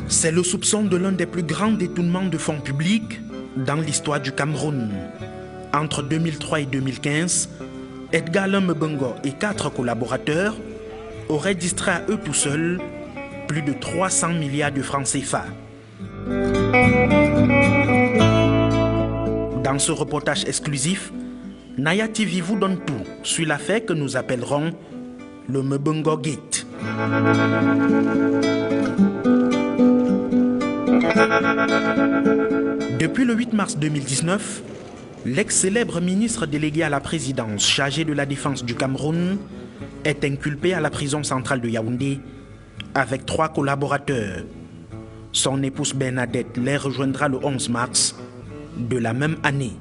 C'est le soupçon de l'un des plus grands détournements de fonds publics dans l'histoire du Cameroun. Entre 2003 et 2015, Edgar Lumebongo et 4 collaborateurs auraient distrait à eux tout seuls plus de 300 milliards de francs CFA. Dans ce reportage exclusif, Naya TV vous donne tout sur l'affaire que nous appellerons le Lumebongo Gate. Depuis le 8 mars 2019, l'ex-célèbre ministre délégué à la présidence chargé de la défense du Cameroun est inculpé à la prison centrale de Yaoundé avec 3 collaborateurs. Son épouse Bernadette les rejoindra le 11 mars de la même année.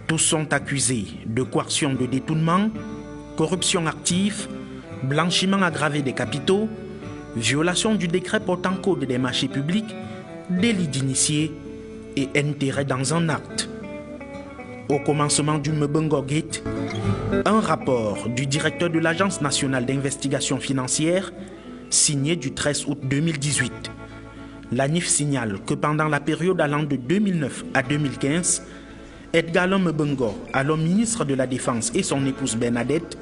Tous sont accusés de coercion de détournement, corruption active, blanchiment aggravé des capitaux, violation du décret portant code des marchés publics, délit d'initié et intérêt dans un acte. Au commencement du Lumebongo Gate, un rapport du directeur de l'Agence nationale d'investigation financière signé du 13 août 2018. L'ANIF signale que pendant la période allant de 2009 à 2015, Edgar Lumebongo, alors ministre de la Défense, et son épouse Bernadette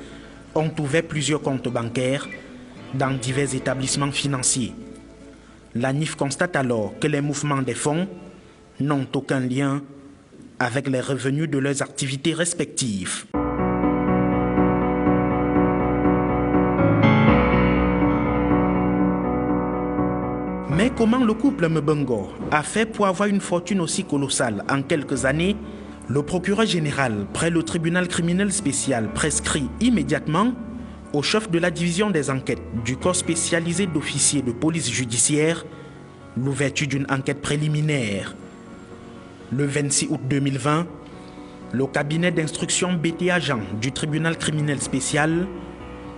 ont ouvert plusieurs comptes bancaires dans divers établissements financiers. L'ANIF constate alors que les mouvements des fonds n'ont aucun lien avec les revenus de leurs activités respectives. Mais comment le couple Lumebongo a fait pour avoir une fortune aussi colossale en quelques années? Le procureur général près le tribunal criminel spécial prescrit immédiatement au chef de la division des enquêtes du corps spécialisé d'officiers de police judiciaire l'ouverture d'une enquête préliminaire. Le 26 août 2020, le cabinet d'instruction BTA Jean du tribunal criminel spécial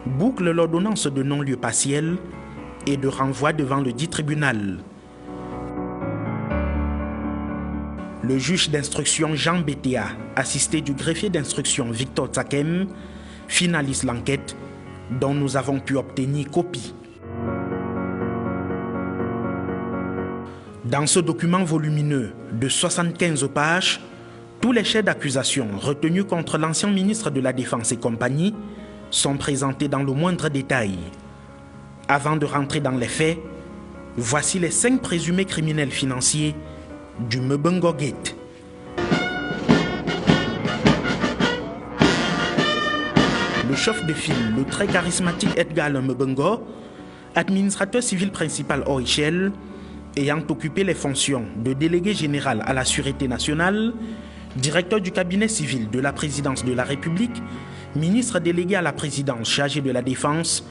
boucle l'ordonnance de non-lieu partiel et de renvoi devant le dit tribunal. Le juge d'instruction Jean BTA, assisté du greffier d'instruction Victor Tsakem, finalise l'enquête dont nous avons pu obtenir copie. Dans ce document volumineux de 75 pages, tous les chefs d'accusation retenus contre l'ancien ministre de la Défense et compagnie sont présentés dans le moindre détail. Avant de rentrer dans les faits, voici les 5 présumés criminels financiers du Lumebongo Gate. Le chef de file, le très charismatique Edgar Lumebongo, administrateur civil principal hors échelle, ayant occupé les fonctions de délégué général à la Sûreté nationale, directeur du cabinet civil de la présidence de la République, ministre délégué à la présidence chargé de la défense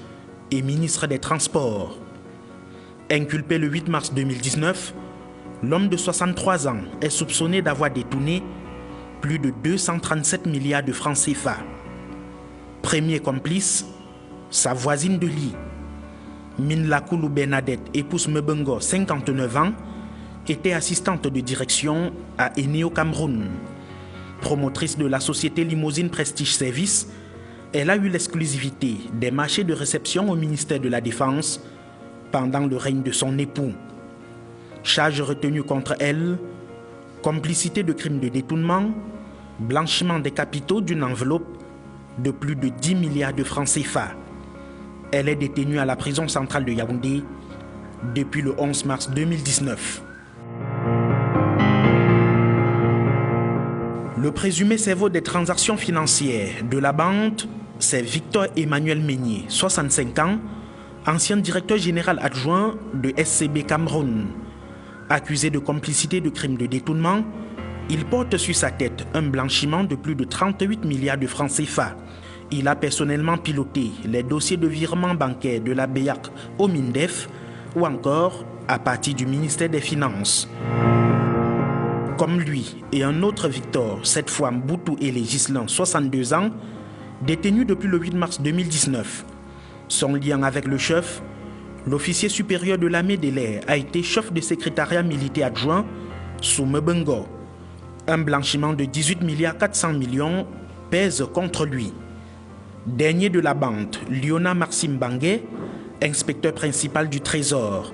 et ministre des Transports. Inculpé le 8 mars 2019, l'homme de 63 ans est soupçonné d'avoir détourné plus de 237 milliards de francs CFA. Premier complice, sa voisine de lit. Minlakoulou Bernadette, épouse Lumebongo, 59 ans, était assistante de direction à Eneo Cameroun. Promotrice de la société Limousine Prestige Service, elle a eu l'exclusivité des marchés de réception au ministère de la Défense pendant le règne de son époux. Charges retenues contre elle, complicité de crimes de détournement, blanchiment des capitaux d'une enveloppe de plus de 10 milliards de francs CFA. Elle est détenue à la prison centrale de Yaoundé depuis le 11 mars 2019. Le présumé cerveau des transactions financières de la bande, c'est Victor Emmanuel Meignier, 65 ans, ancien directeur général adjoint de SCB Cameroun. Accusé de complicité de crimes de détournement, il porte sur sa tête un blanchiment de plus de 38 milliards de francs CFA. Il a personnellement piloté les dossiers de virement bancaire de la BEAC au MINDEF ou encore à partir du ministère des Finances. Comme lui et un autre Victor, cette fois Mboutou et Législin, 62 ans, détenus depuis le 8 mars 2019. Son lien avec le chef, l'officier supérieur de l'armée de l'air, a été chef de secrétariat militaire adjoint sous Lumebongo. Un blanchiment de 18 milliards 400 millions pèsent contre lui. Dernier de la bande, Liona Maxime Bangué, inspecteur principal du Trésor.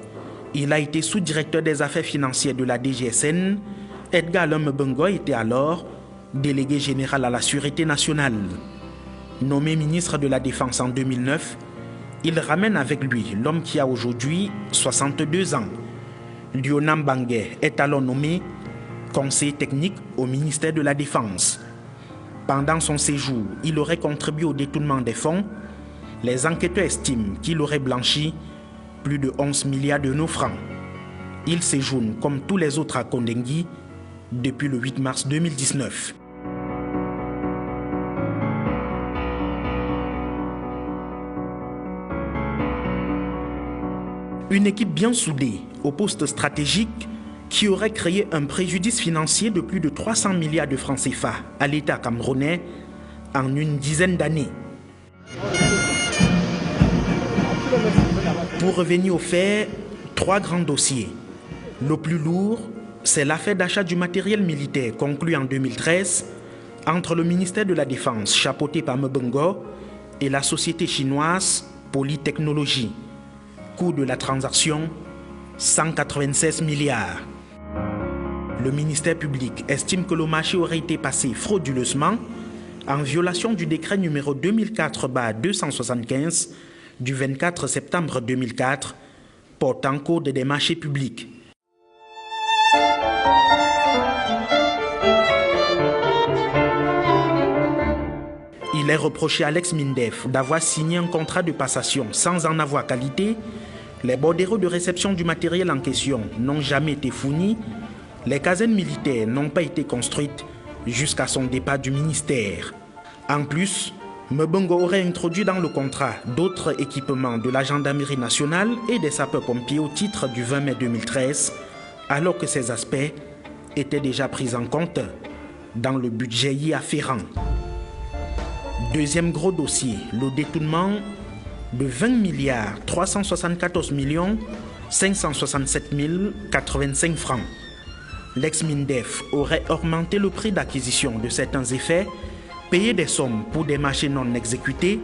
Il a été sous-directeur des affaires financières de la DGSN. Edgar Lom Bengo était alors délégué général à la Sûreté nationale. Nommé ministre de la Défense en 2009, il ramène avec lui l'homme qui a aujourd'hui 62 ans. Liona Bangué est alors nommé conseiller technique au ministère de la Défense. Pendant son séjour, il aurait contribué au détournement des fonds. Les enquêteurs estiment qu'il aurait blanchi plus de 11 milliards de nos francs. Il séjourne comme tous les autres à Kondengui depuis le 8 mars 2019. Une équipe bien soudée au poste stratégique qui aurait créé un préjudice financier de plus de 300 milliards de francs CFA à l'État camerounais en une dizaine d'années. Pour revenir aux faits, 3 grands dossiers. Le plus lourd, c'est l'affaire d'achat du matériel militaire conclue en 2013 entre le ministère de la Défense, chapeauté par Mbengo, et la société chinoise Polytechnologie. Coût de la transaction, 196 milliards. Le ministère public estime que le marché aurait été passé frauduleusement en violation du décret numéro 2004/275 du 24 septembre 2004 portant code des marchés publics. Il est reproché à l'ex-MINDEF d'avoir signé un contrat de passation sans en avoir qualité. Les bordereaux de réception du matériel en question n'ont jamais été fournis. Les casernes militaires n'ont pas été construites jusqu'à son départ du ministère. En plus, Mbengo aurait introduit dans le contrat d'autres équipements de la gendarmerie nationale et des sapeurs-pompiers au titre du 20 mai 2013, alors que ces aspects étaient déjà pris en compte dans le budget y afférent. Deuxième gros dossier, le détournement de 20 milliards 374 567 085 francs. L'ex-MINDEF aurait augmenté le prix d'acquisition de certains effets, payé des sommes pour des marchés non exécutés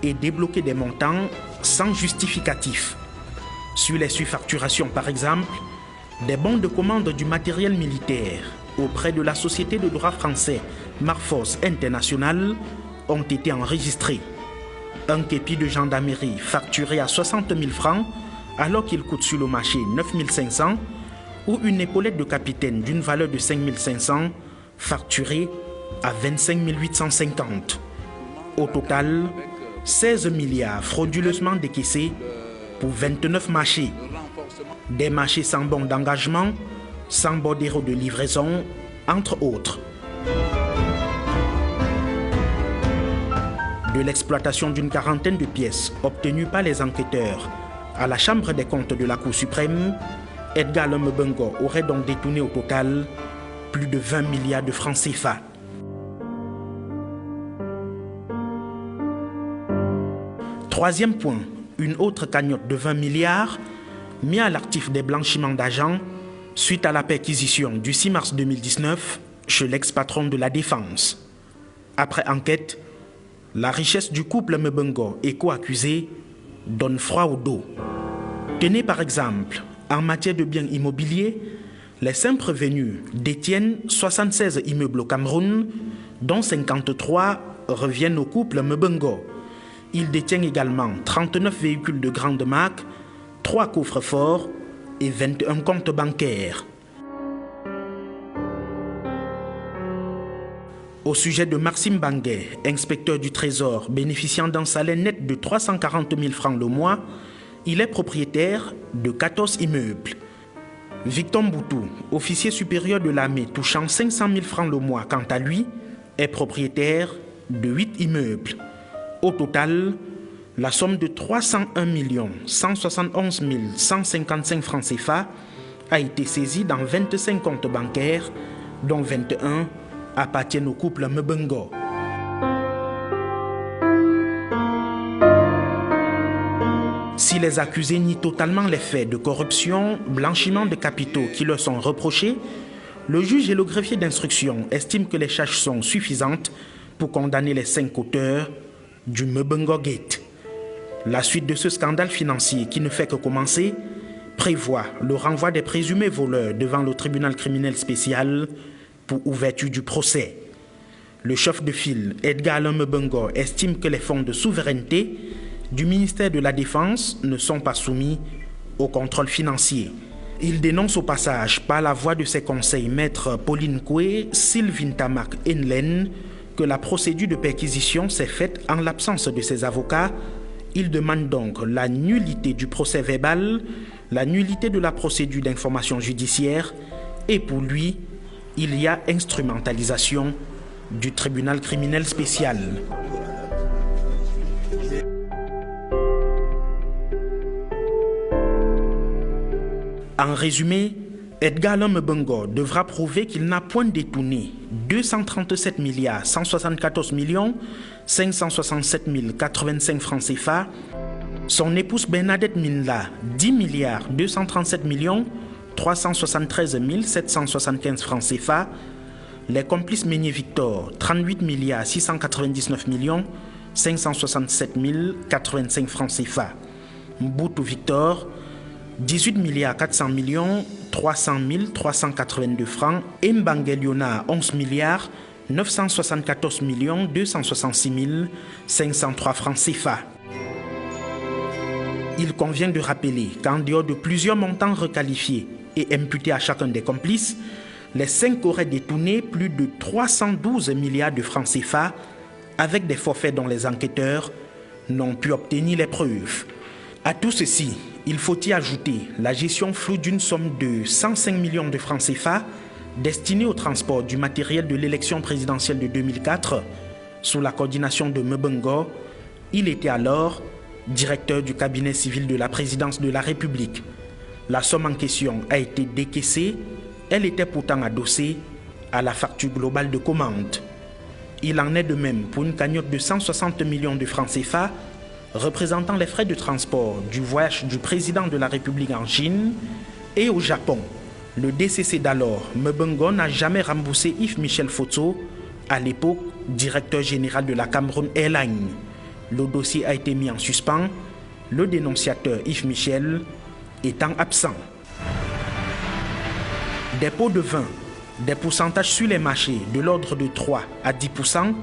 et débloqué des montants sans justificatif. Sur les surfacturations par exemple, des bons de commande du matériel militaire auprès de la société de droit français Marforce International ont été enregistrés. Un képi de gendarmerie facturé à 60 000 francs alors qu'il coûte sur le marché 9 500 ou une épaulette de capitaine d'une valeur de 5 500 facturée à 25 850. Au total, 16 milliards frauduleusement décaissés pour 29 marchés. Des marchés sans bon d'engagement, sans bordereau de livraison, entre autres. De l'exploitation d'une quarantaine de pièces obtenues par les enquêteurs à la Chambre des comptes de la Cour suprême, Edgar Lom Bengo aurait donc détourné au total plus de 20 milliards de francs CFA. Troisième point, une autre cagnotte de 20 milliards mise à l'actif des blanchiments d'argent suite à la perquisition du 6 mars 2019 chez l'ex-patron de la Défense. Après enquête, la richesse du couple Mbengo et co-accusé donne froid au dos. Tenez par exemple, en matière de biens immobiliers, les 5 prévenus détiennent 76 immeubles au Cameroun, dont 53 reviennent au couple Mbengo. Ils détiennent également 39 véhicules de grande marque, 3 coffres-forts et 21 comptes bancaires. Au sujet de Maxime Bangué, inspecteur du Trésor bénéficiant d'un salaire net de 340 000 francs le mois, il est propriétaire de 14 immeubles. Victor Mboutou, officier supérieur de l'armée touchant 500 000 francs le mois, quant à lui, est propriétaire de 8 immeubles. Au total, la somme de 301 171 155 francs CFA a été saisie dans 25 comptes bancaires, dont 21 appartiennent au couple Mbengo. Si les accusés nient totalement les faits de corruption, blanchiment de capitaux qui leur sont reprochés, le juge et le greffier d'instruction estiment que les charges sont suffisantes pour condamner les 5 auteurs du Mbengo Gate. La suite de ce scandale financier qui ne fait que commencer prévoit le renvoi des présumés voleurs devant le tribunal criminel spécial pour ouverture du procès. Le chef de file, Edgar Alain Mbengo, estime que les fonds de souveraineté du ministère de la Défense ne sont pas soumis au contrôle financier. Il dénonce au passage, par la voix de ses conseils, maîtres Pauline Koué, Sylvine Tamak Enlen, que la procédure de perquisition s'est faite en l'absence de ses avocats. Il demande donc la nullité du procès verbal, la nullité de la procédure d'information judiciaire et pour lui, il y a instrumentalisation du tribunal criminel spécial. En résumé, Edgar Alain Mbengo devra prouver qu'il n'a point détourné 237 milliards 174 millions 567 085 francs CFA, son épouse Bernadette Minla 10 milliards 237 millions 373 775 francs CFA, les complices Meunier Victor 38 milliards 699 millions 567 085 francs CFA, Mboutou Victor 18 milliards 400 millions 300 382 francs et Mbangeliona 11 milliards 974 millions 266 503 francs CFA. Il convient de rappeler qu'en dehors de plusieurs montants requalifiés et imputés à chacun des complices, les 5 auraient détourné plus de 312 milliards de francs CFA avec des forfaits dont les enquêteurs n'ont pu obtenir les preuves. À tout ceci, il faut y ajouter la gestion floue d'une somme de 105 millions de francs CFA destinée au transport du matériel de l'élection présidentielle de 2004 sous la coordination de Mbengo. Il était alors directeur du cabinet civil de la présidence de la République. La somme en question a été décaissée, elle était pourtant adossée à la facture globale de commande. Il en est de même pour une cagnotte de 160 millions de francs CFA représentant les frais de transport du voyage du président de la République en Chine et au Japon. Le DCC d'alors, Mbengo, n'a jamais remboursé Yves Michel Fotso, à l'époque directeur général de la Cameroun Airlines. Le dossier a été mis en suspens, le dénonciateur Yves Michel étant absent. Des pots de vin, des pourcentages sur les marchés de l'ordre de 3 à 10%,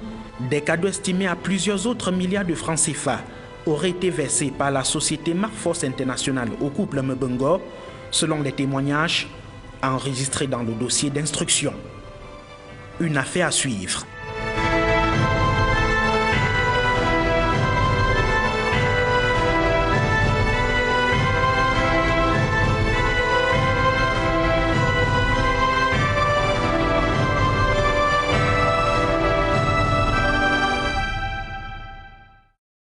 des cadeaux estimés à plusieurs autres milliards de francs CFA auraient été versés par la société Marforce International au couple Mbengo, selon les témoignages enregistrés dans le dossier d'instruction. Une affaire à suivre.